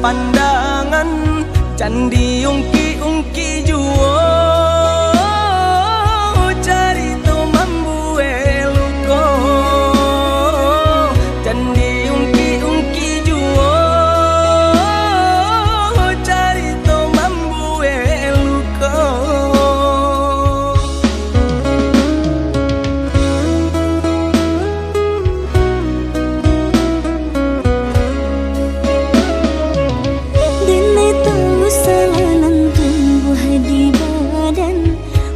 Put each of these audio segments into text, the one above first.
pandangan candi ungki-ungki juo carito mambue luko candi ungki-ungki juo carito mambue luko.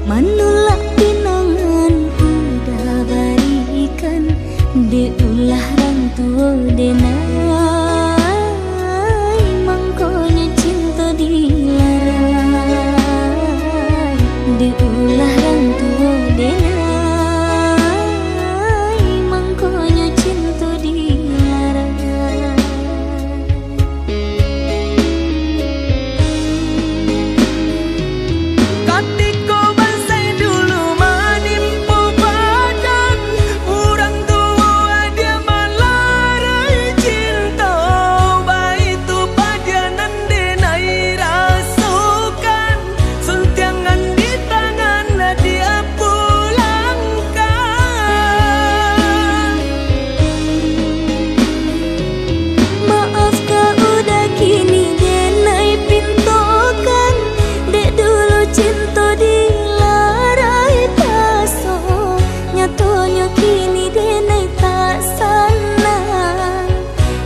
Manulak pinangan udah barikan de ulah rang tua denai mangkonya cinta dilarai de ulah rang tua denai mangkonya cinta dilarai. Katiko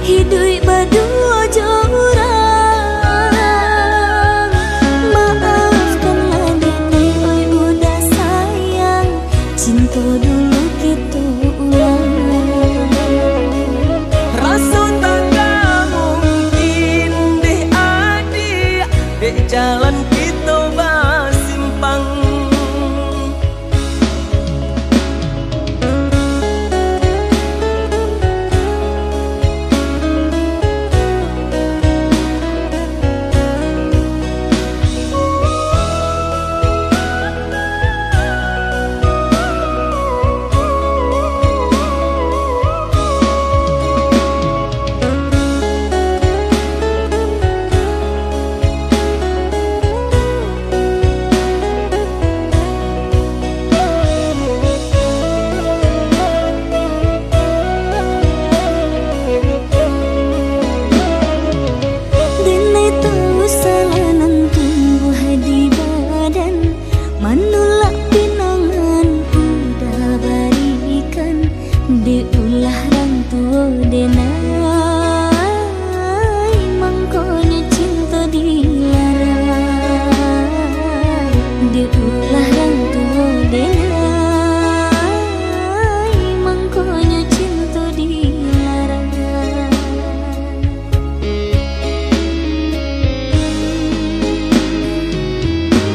hidup berdua jorang. Maafkanlah denai, oi udah sayang, cinta dulu kita ulang. Rasa tak mungkin deh adik dek jalan kita basimpang. Manulak pinangan udah barikan de ulah rang tua denai mangkonya cinta dilarai de ulah rang tua denai mangkonya cinta dilarai.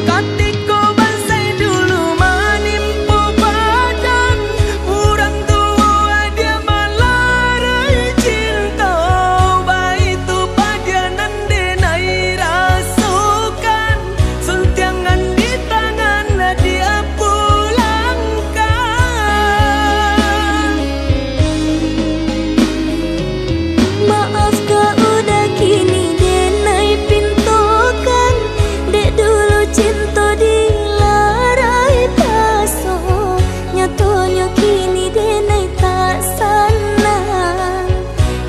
Katiko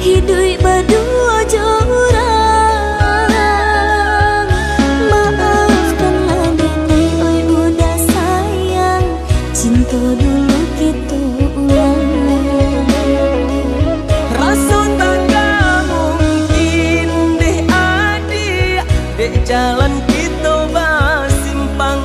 hidup berdua jorang. Maafkanlah denai, oi udah sayang, cinta dulu kita ulang. Rasa tak mungkin deh adik dek jalan kita basimpang.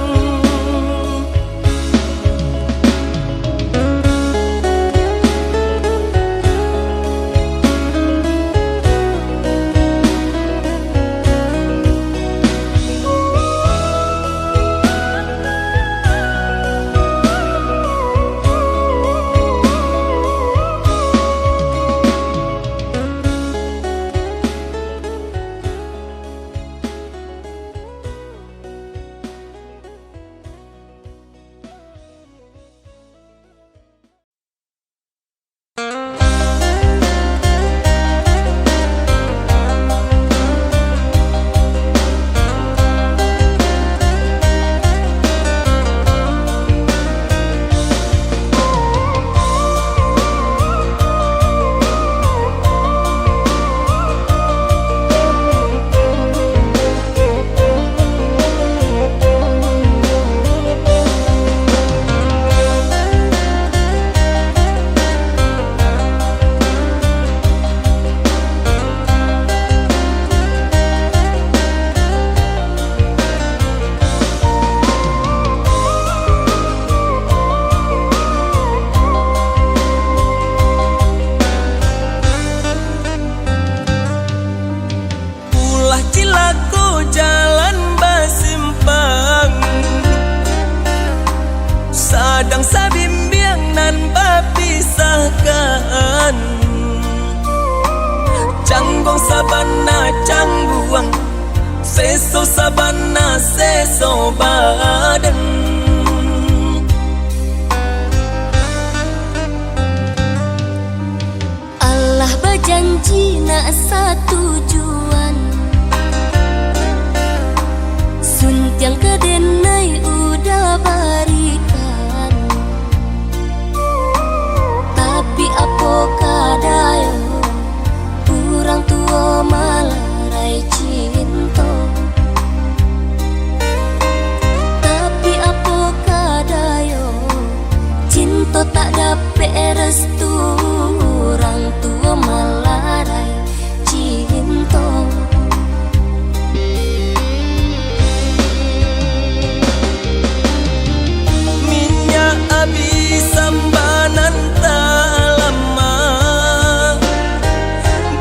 cilaku jalan basimpang, sadang sabimbiang nan bapisahkan. Canggong sabana cangguang, seso sabana seso badan. Allah berjanji nak satu tujuan, suntiang kedenai udah barikan. Tapi apakah daya orang tua malarai cinta. Tapi apakah daya cinta tak dapat restu, orang tua malarai cinta. Minyak abi sambanan tak lama,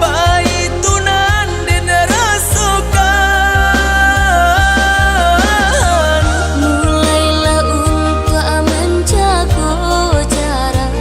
bayi tunan den rasukan. Mulailah untuk menjaga jarak,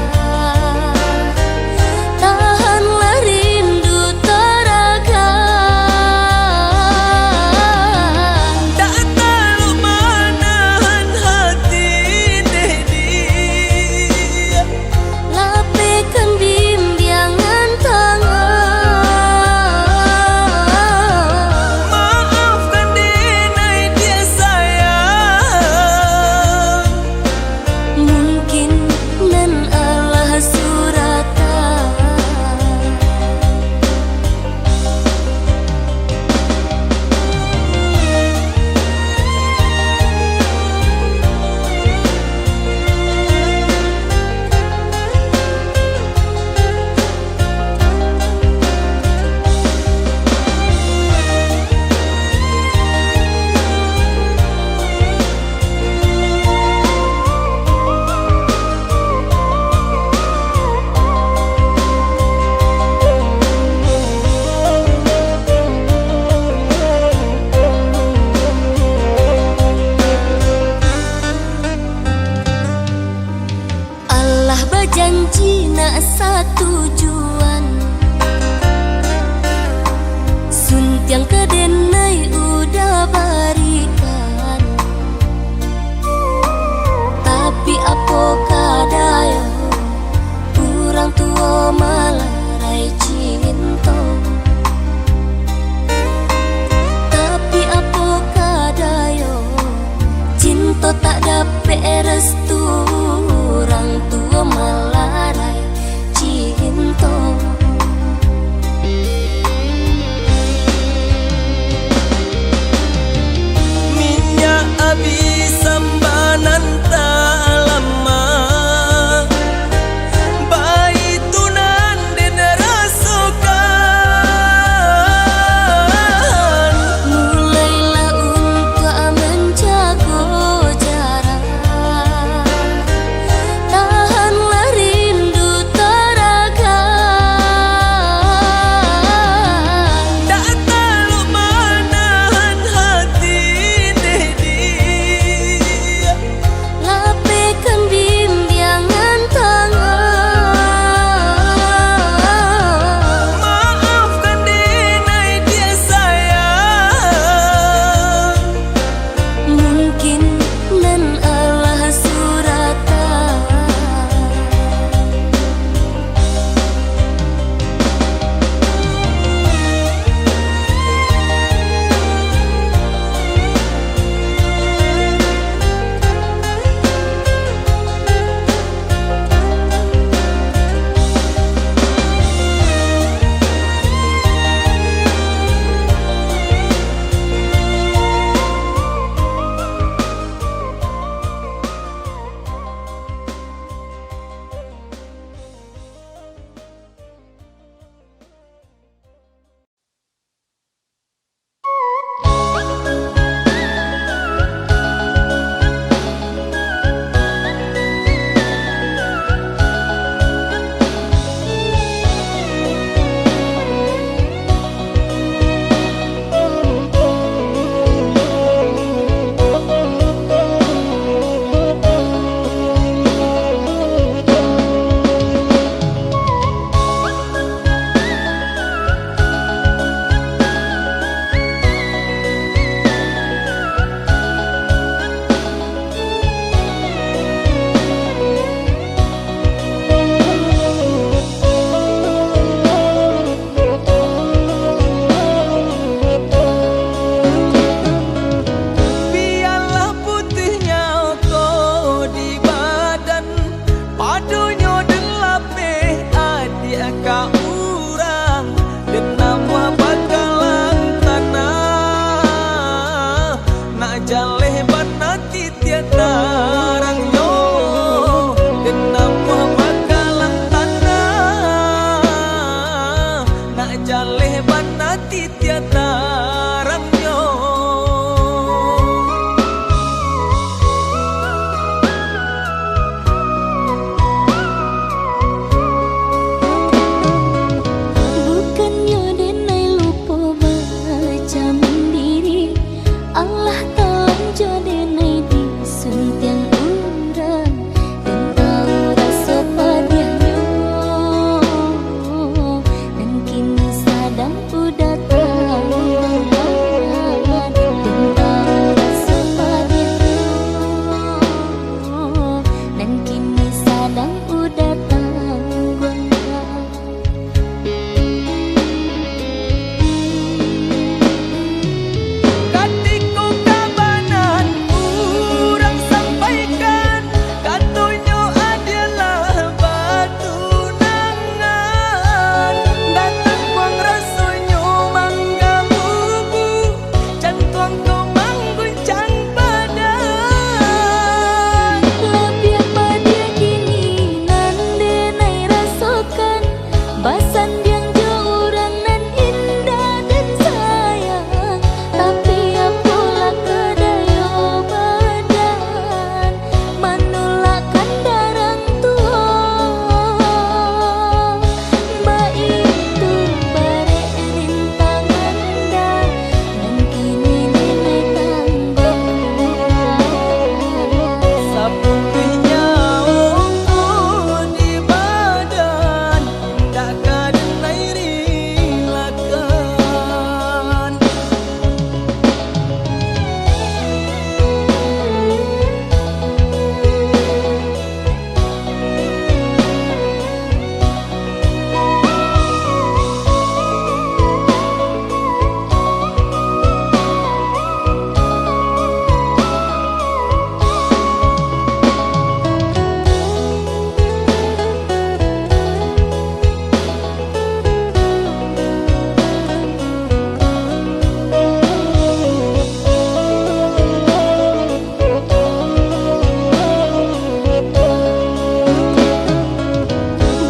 mana tiada ramyo. Bukannya denai lupa baca mandiri, Allah tolong jodenai di suntiang urang dan tahu rasa padanya. Dan kini sadang udah tahu dan tahu rasa padanya. Dan kini sadang udah tahu Katiko kabanan urang sampaikan, katunyo adalah batu nangan. Datang kuang rasunyo mangga bubu, cantuang kau mangguncang badan. Labian badia kini nan denai rasakan, basan diang jauh orang nan indah dan sayang. Tapi apalah kedaya badan, menolakkan darang tua. Mbak itu bare rintangan dah, dan kini denai tambah. Saputihnya ungku di badan, tak kadenai rilakan.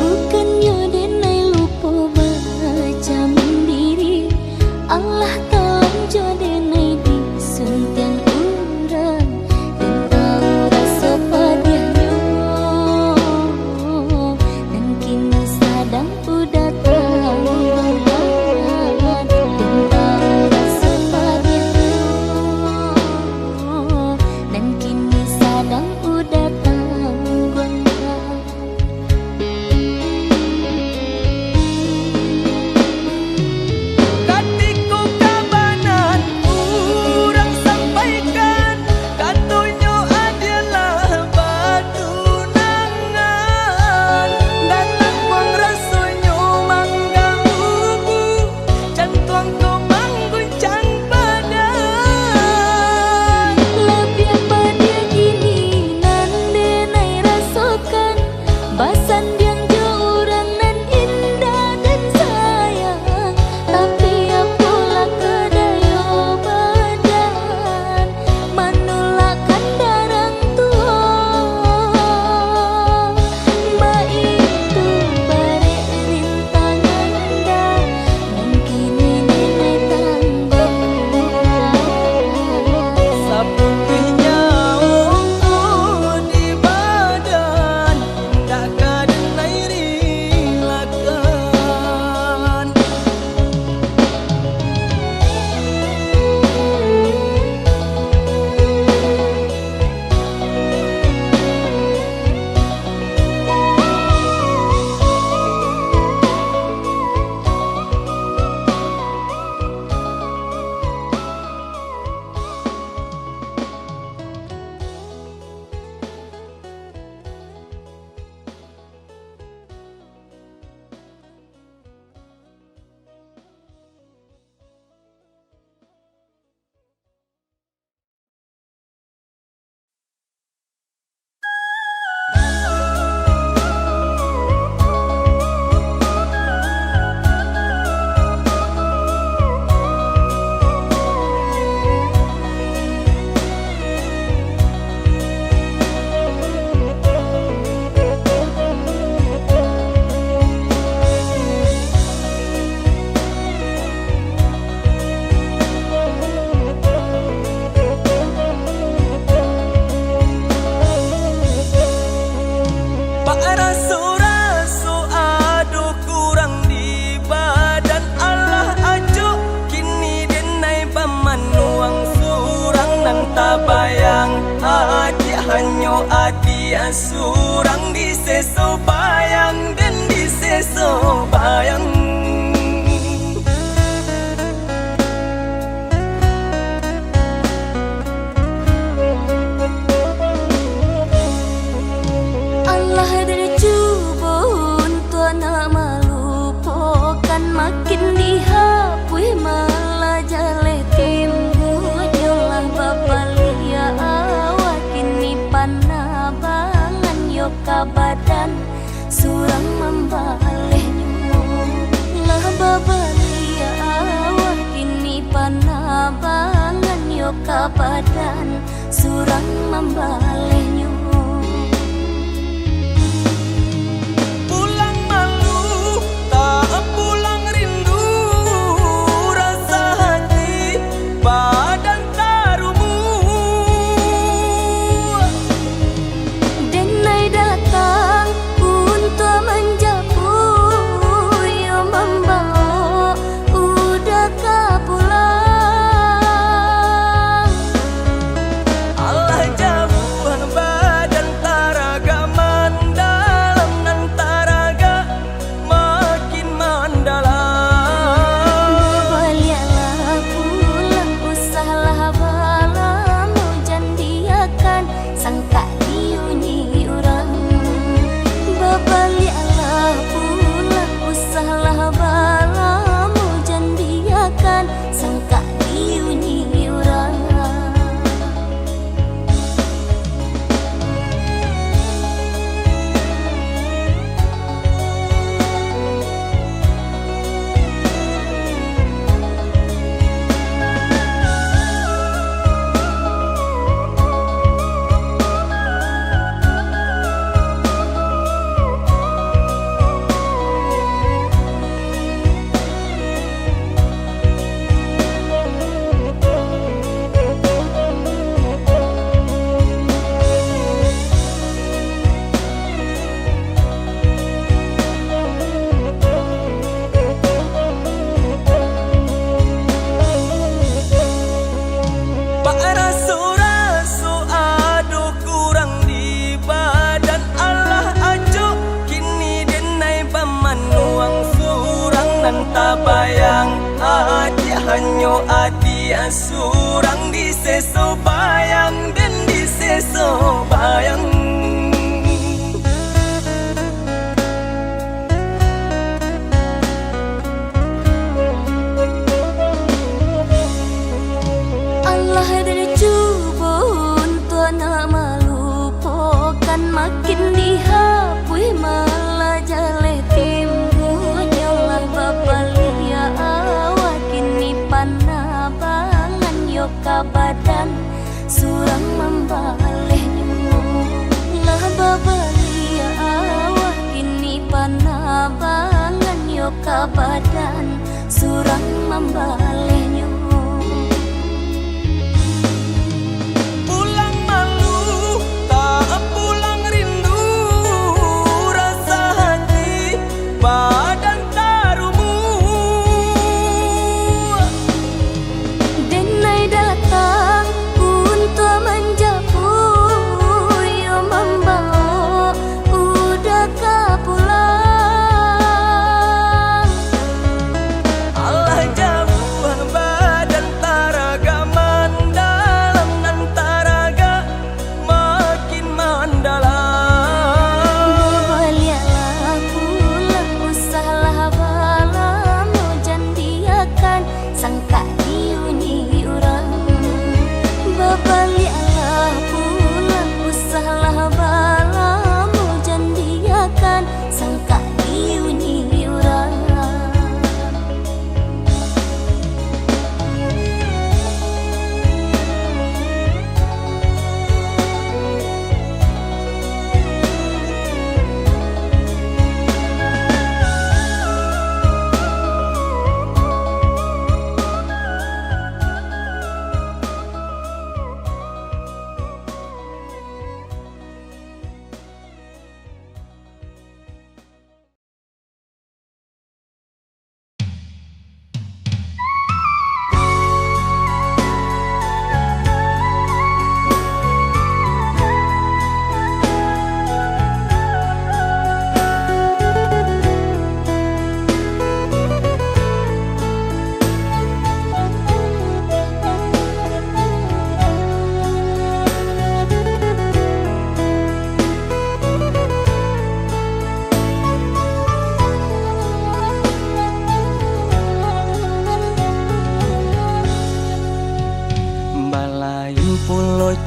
Bukannya denai lupa baca mandiri, Allah tolong jodenai di suntiang urang dan tahu rasa padanya. Dan kini sadang udah tahu dan tahu rasa padanya. Dan kini sadang udah tahu. Katiko kabanan surang di seso bayang dan di seso bayang. Allah derjubun tuana malupokan makin dihapui malah jale timbu nyolah bapalia awakin ni panabangan yoka badan surang membaleh lah bapalia awakin ni panabangan yoka badan surang membaleh. Bayang adi hanyo adi surang di seso bayang dan di seso bayang. Allah derjubun tuana malupokan makin dihapui malah jale timbu nyolah bapalia awakin ni panabangan yoka badan surang membaleh lah bapalia awakin ni panabangan yoka badan surang membaleh.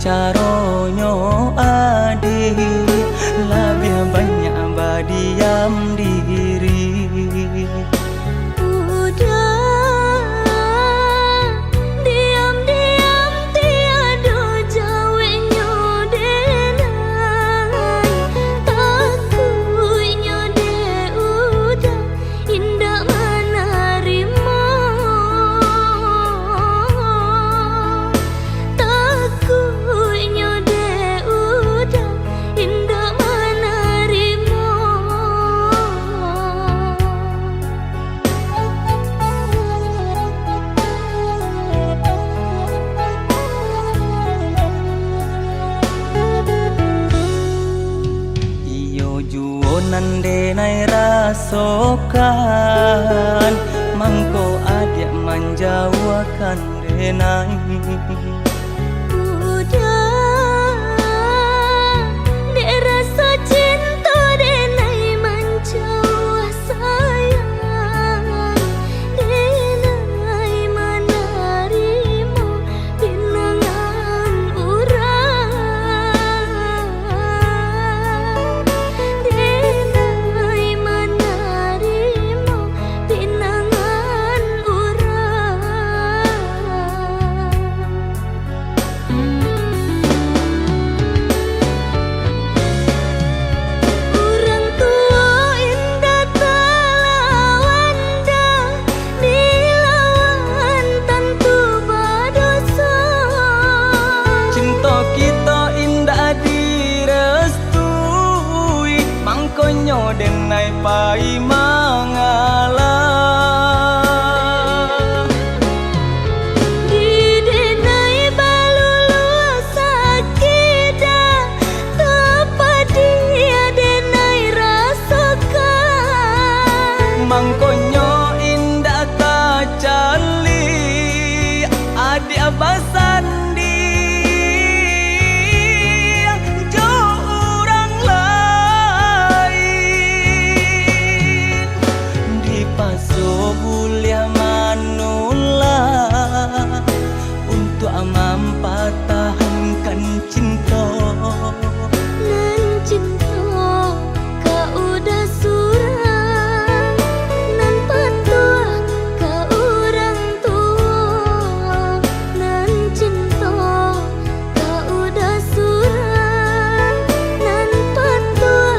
caronyo adi lebih banyak berdiam diri. Nande nai rasokan mangko adik manjawakan denai. Konyo denai pai mangalah di denai balulu sakida tepat dia denai rasakan mangkonyo indah kacali adik abasan mampatahankan cinta nan cinta kau udah surang nan patuh kau orang tua nan cinta kau udah surang nan patuh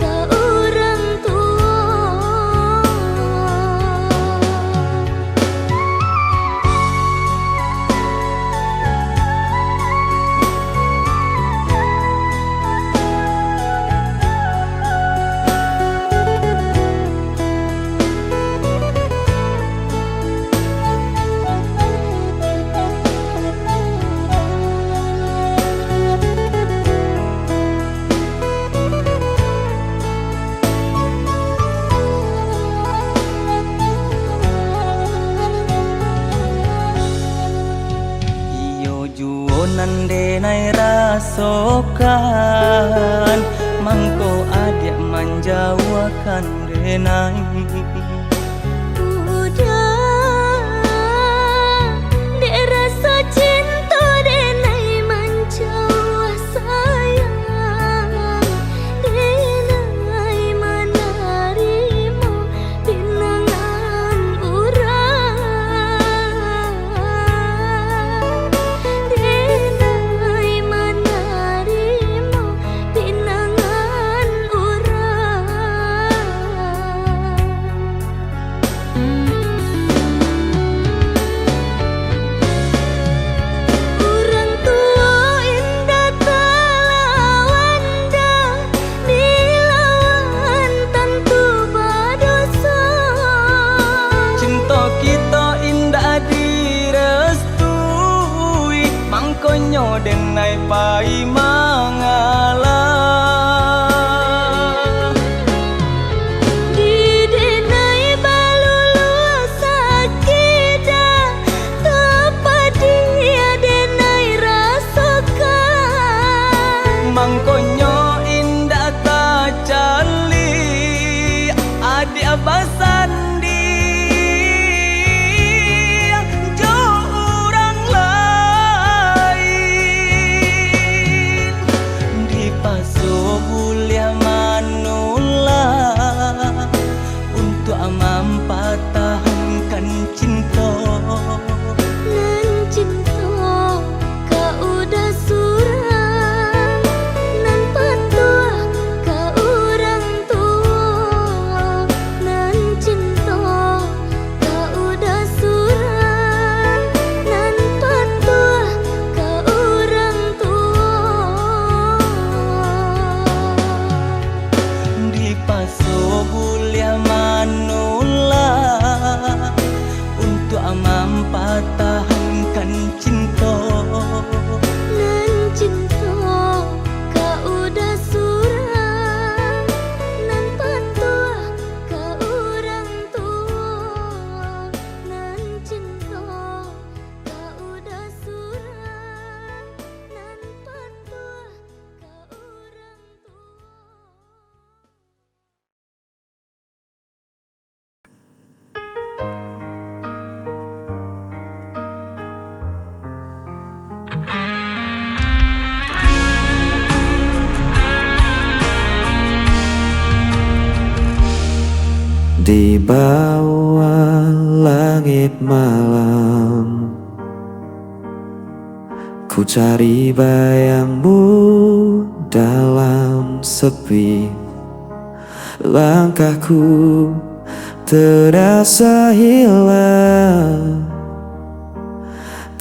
kau orang tua. Nande nai rasokan mangko adik manjawakan denai. Konyo denai pai mangalah di denai balulu sakida tepat dia denai rasakan mangkonyo indah kacali adik abasan di bawah langit malam. Ku cari bayangmu dalam sepi. Langkahku terasa hilang.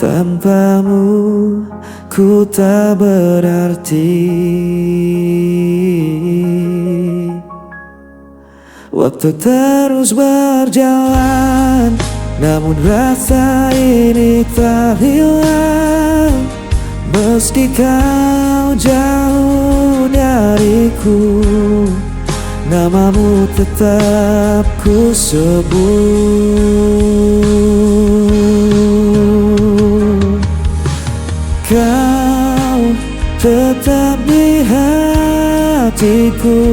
Tanpamu ku tak berarti. Waktu terus berjalan, namun rasa ini tak hilang. Meski kau jauh dariku, namamu tetap ku sebut. Kau tetap di hatiku,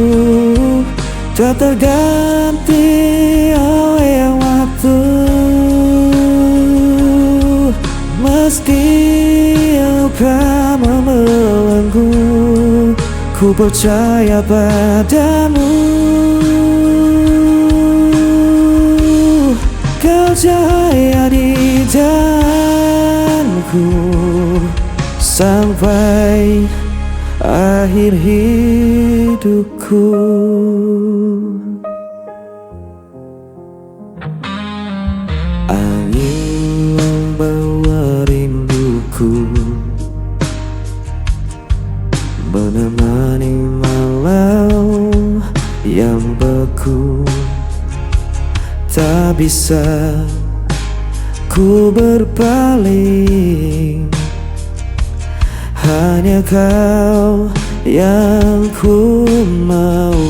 tak terganti oleh waktu. Meski luka membelenggu, ku percaya padamu. Kau cahaya di jalanku sampai akhir hidupku. Angin membawa rinduku, menemani malam yang beku. Tak bisa ku berpaling, hanya kau yang ku mau.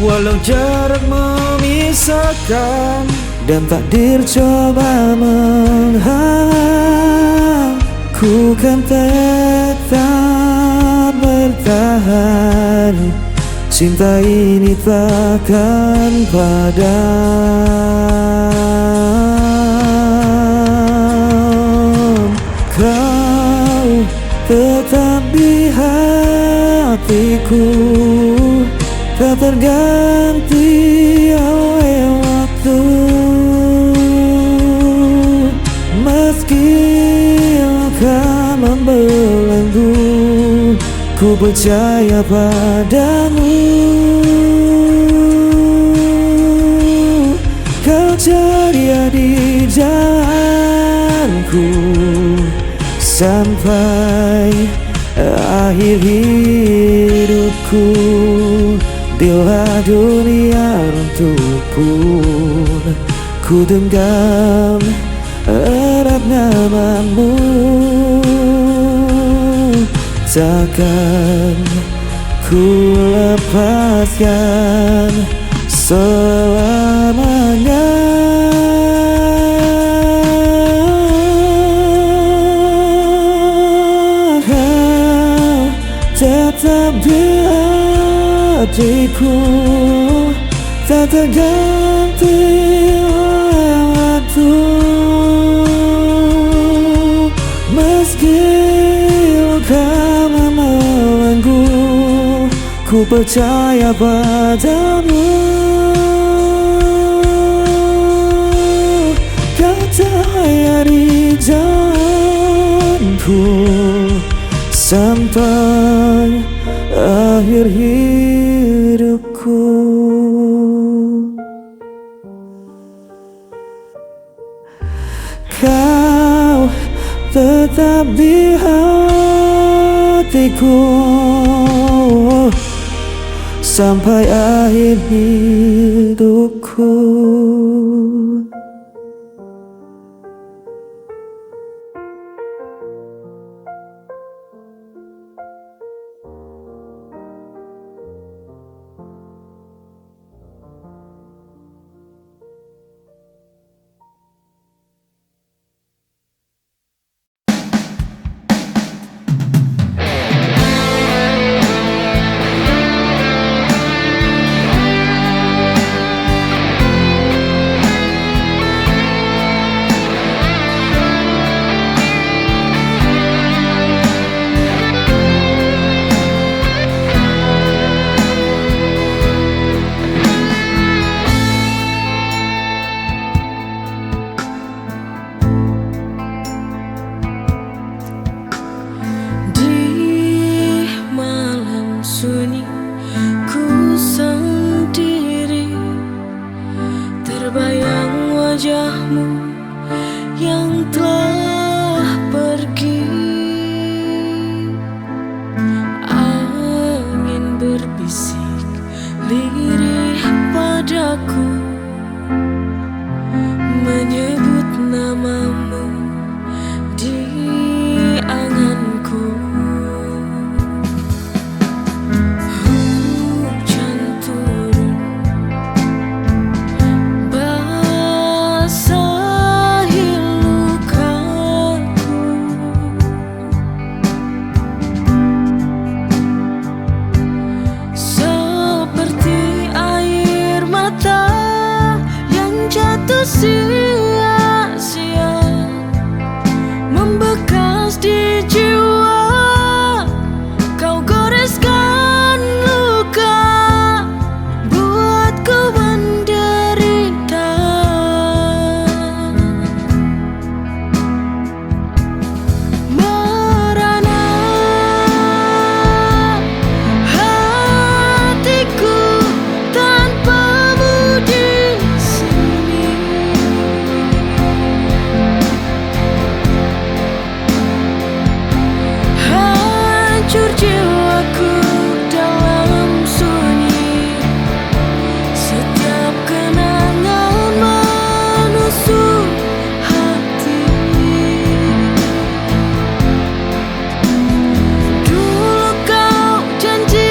Walau jarak memisahkan dan takdir coba menghalang, ku kan tetap bertahan. Cinta ini takkan padam. Kau tetap di hatiku, tak terganti oleh waktu. Meski luka membelenggu, ku percaya padamu. Kau ceria di jalanku sampai akhir hidupku. Bila dunia runtuh pun, ku genggam erat namamu. Takkan ku lepaskan selamanya. Kau tetap di hatiku, tak terganti oleh waktu. Meski luka membelenggu, ku percaya padamu. Kau cahaya di jalanku sampai akhir hidupku. Kau tetap di hatiku sampai akhir hidupku. Terbayang wajahmu yang telah pergi. Angin berbisik lirih padaku, menyebut namamu di anganku. Hujan turun basahi lukaku, seperti air mata yang jatuh sia-sia, membekas di jiwa. Kau goreskan luka, buatku menderita. Merana hatiku tanpamu di sini. Hancur jiwaku dalam sunyi, setiap kenangan menusuk hati. Dulu kau janji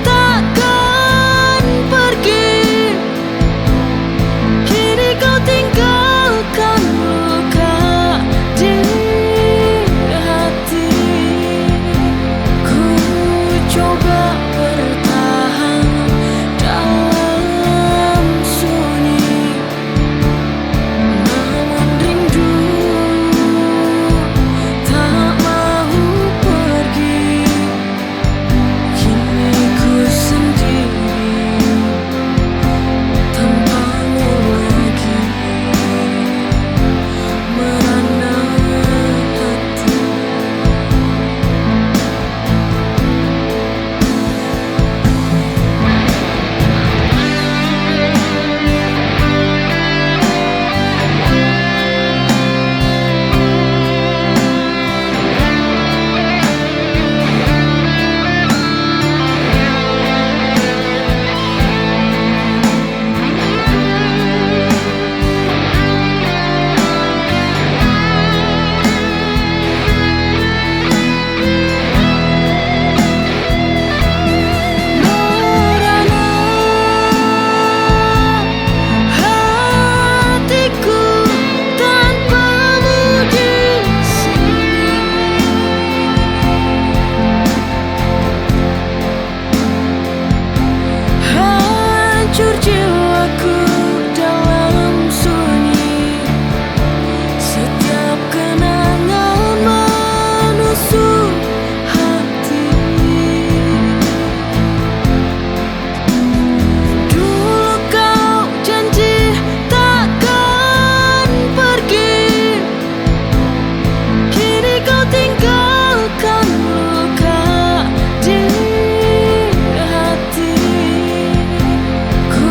takkan pergi, kini kau tinggalkan luka di hati. Ku coba bertahan dalam sunyi, namun rindu tak mau pergi. Kini ku sendiri tanpamu lagi, merana hati. Merana hatiku tanpamu di sini. Hancur jiwaku dalam sunyi, setiap kenangan menusuk hati. Dulu kau janji takkan pergi, kini kau tinggalkan luka di hati. Ku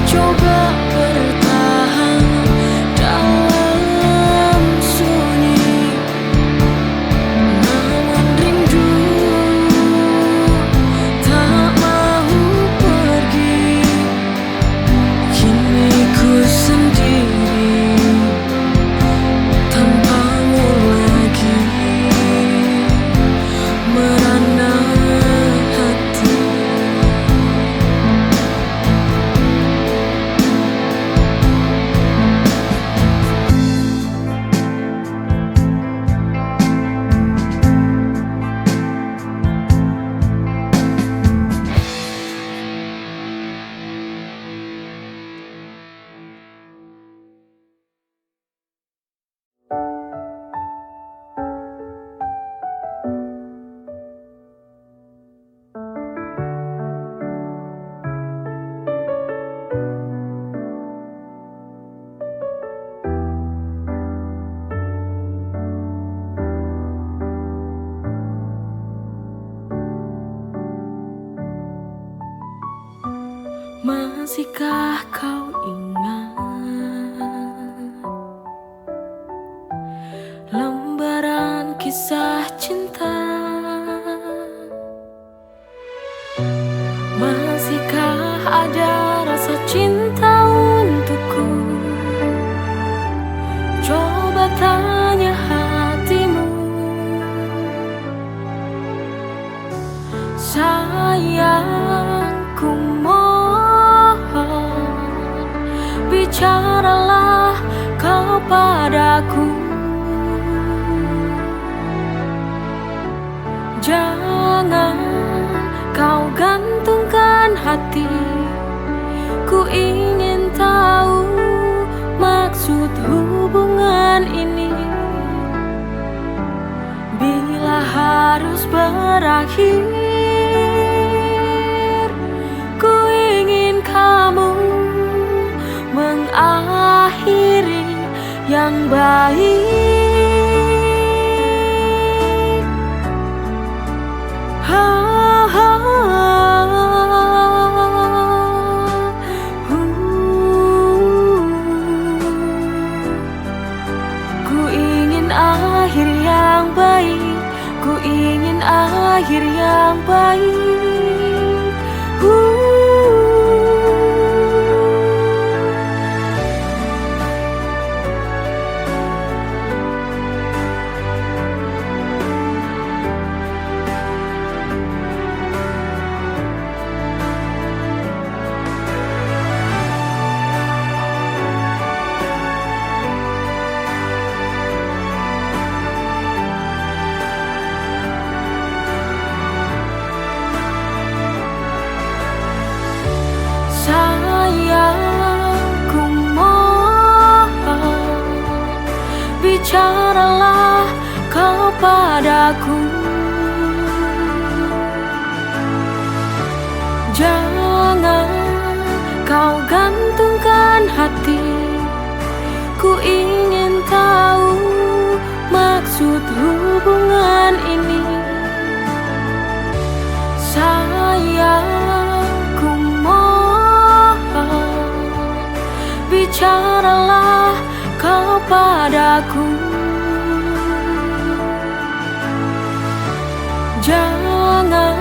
coba bertahan dalam sunyi, namun rindu tak mau pergi. Kini ku sendiri tanpamu lagi, merana hati. Masihkah kau ingat bicaralah kau padaku. Jangan kau gantungkan hati, ku ingin tahu maksud hubungan ini. Bila harus berakhir, ku ingin kamu mengakhiri yang baik. Ku ingin akhir yang baik, ku ingin akhir yang baik. Sayangku mohon, bicaralah kau padaku. Jangan kau gantungkan hati, ku ingin tahu maksud hubungan ini. Sayangku mohon, bicaralah kau padaku. Jangan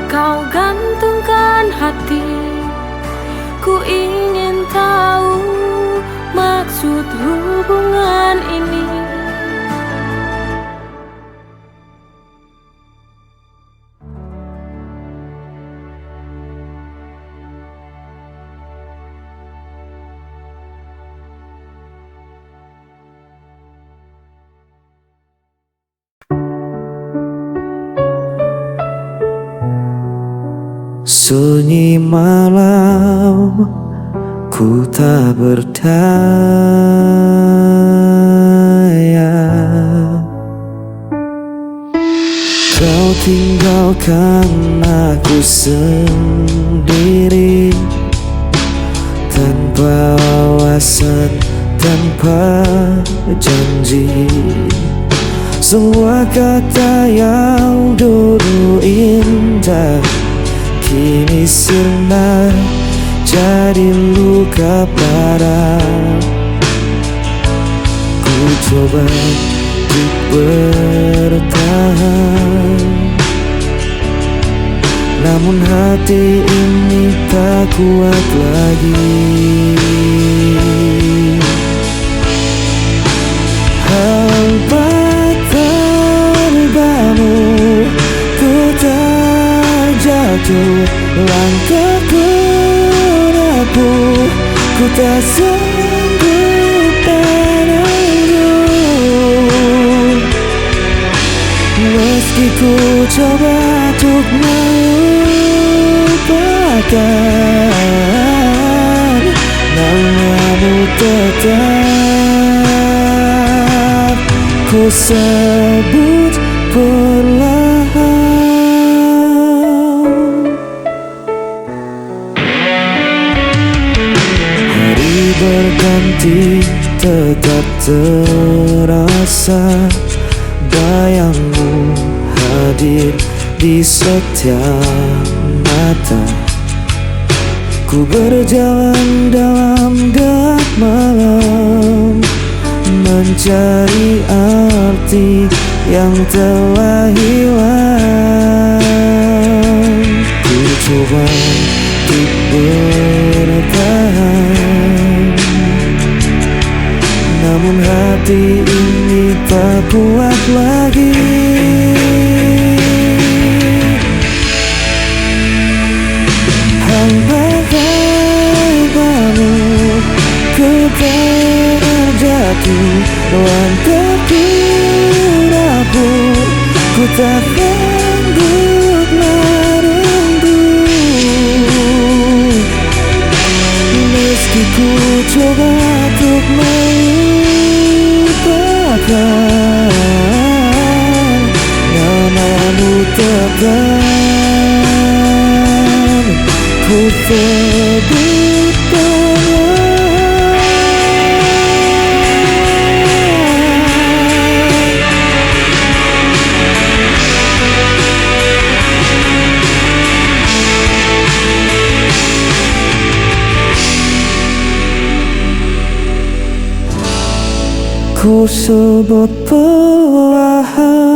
kau gantungkan hati, ku ingin tahu maksud hubungan ini. Sunyi malam, ku tak berdaya. Kau tinggalkan aku sendiri, tanpa wawasan, tanpa janji. Semua kata yang dulu indah kini sirna jadi luka parah. Ku coba untuk bertahan, namun hati ini tak kuat lagi. Hampa terbamu, ku terjatuh, langkahku rapuh, ku tak sanggup menunggu. Meski ku coba untuk melupakan, namamu tetap ku sebut perlahan. Hari berganti tetap terasa, bayangmu hadir di setiap mata. Ku berjalan dalam gelap malam, mencari arti yang telah hilang. Ku coba untuk bertahan, namun hati ini tak kuat lagi. Hamba baru terjatuh dan terkiraku, ku tak sanggup merunduk. Meski ku coba untuk melupakan, namamu tetap ku sebut banyak. Ku sebut perlahan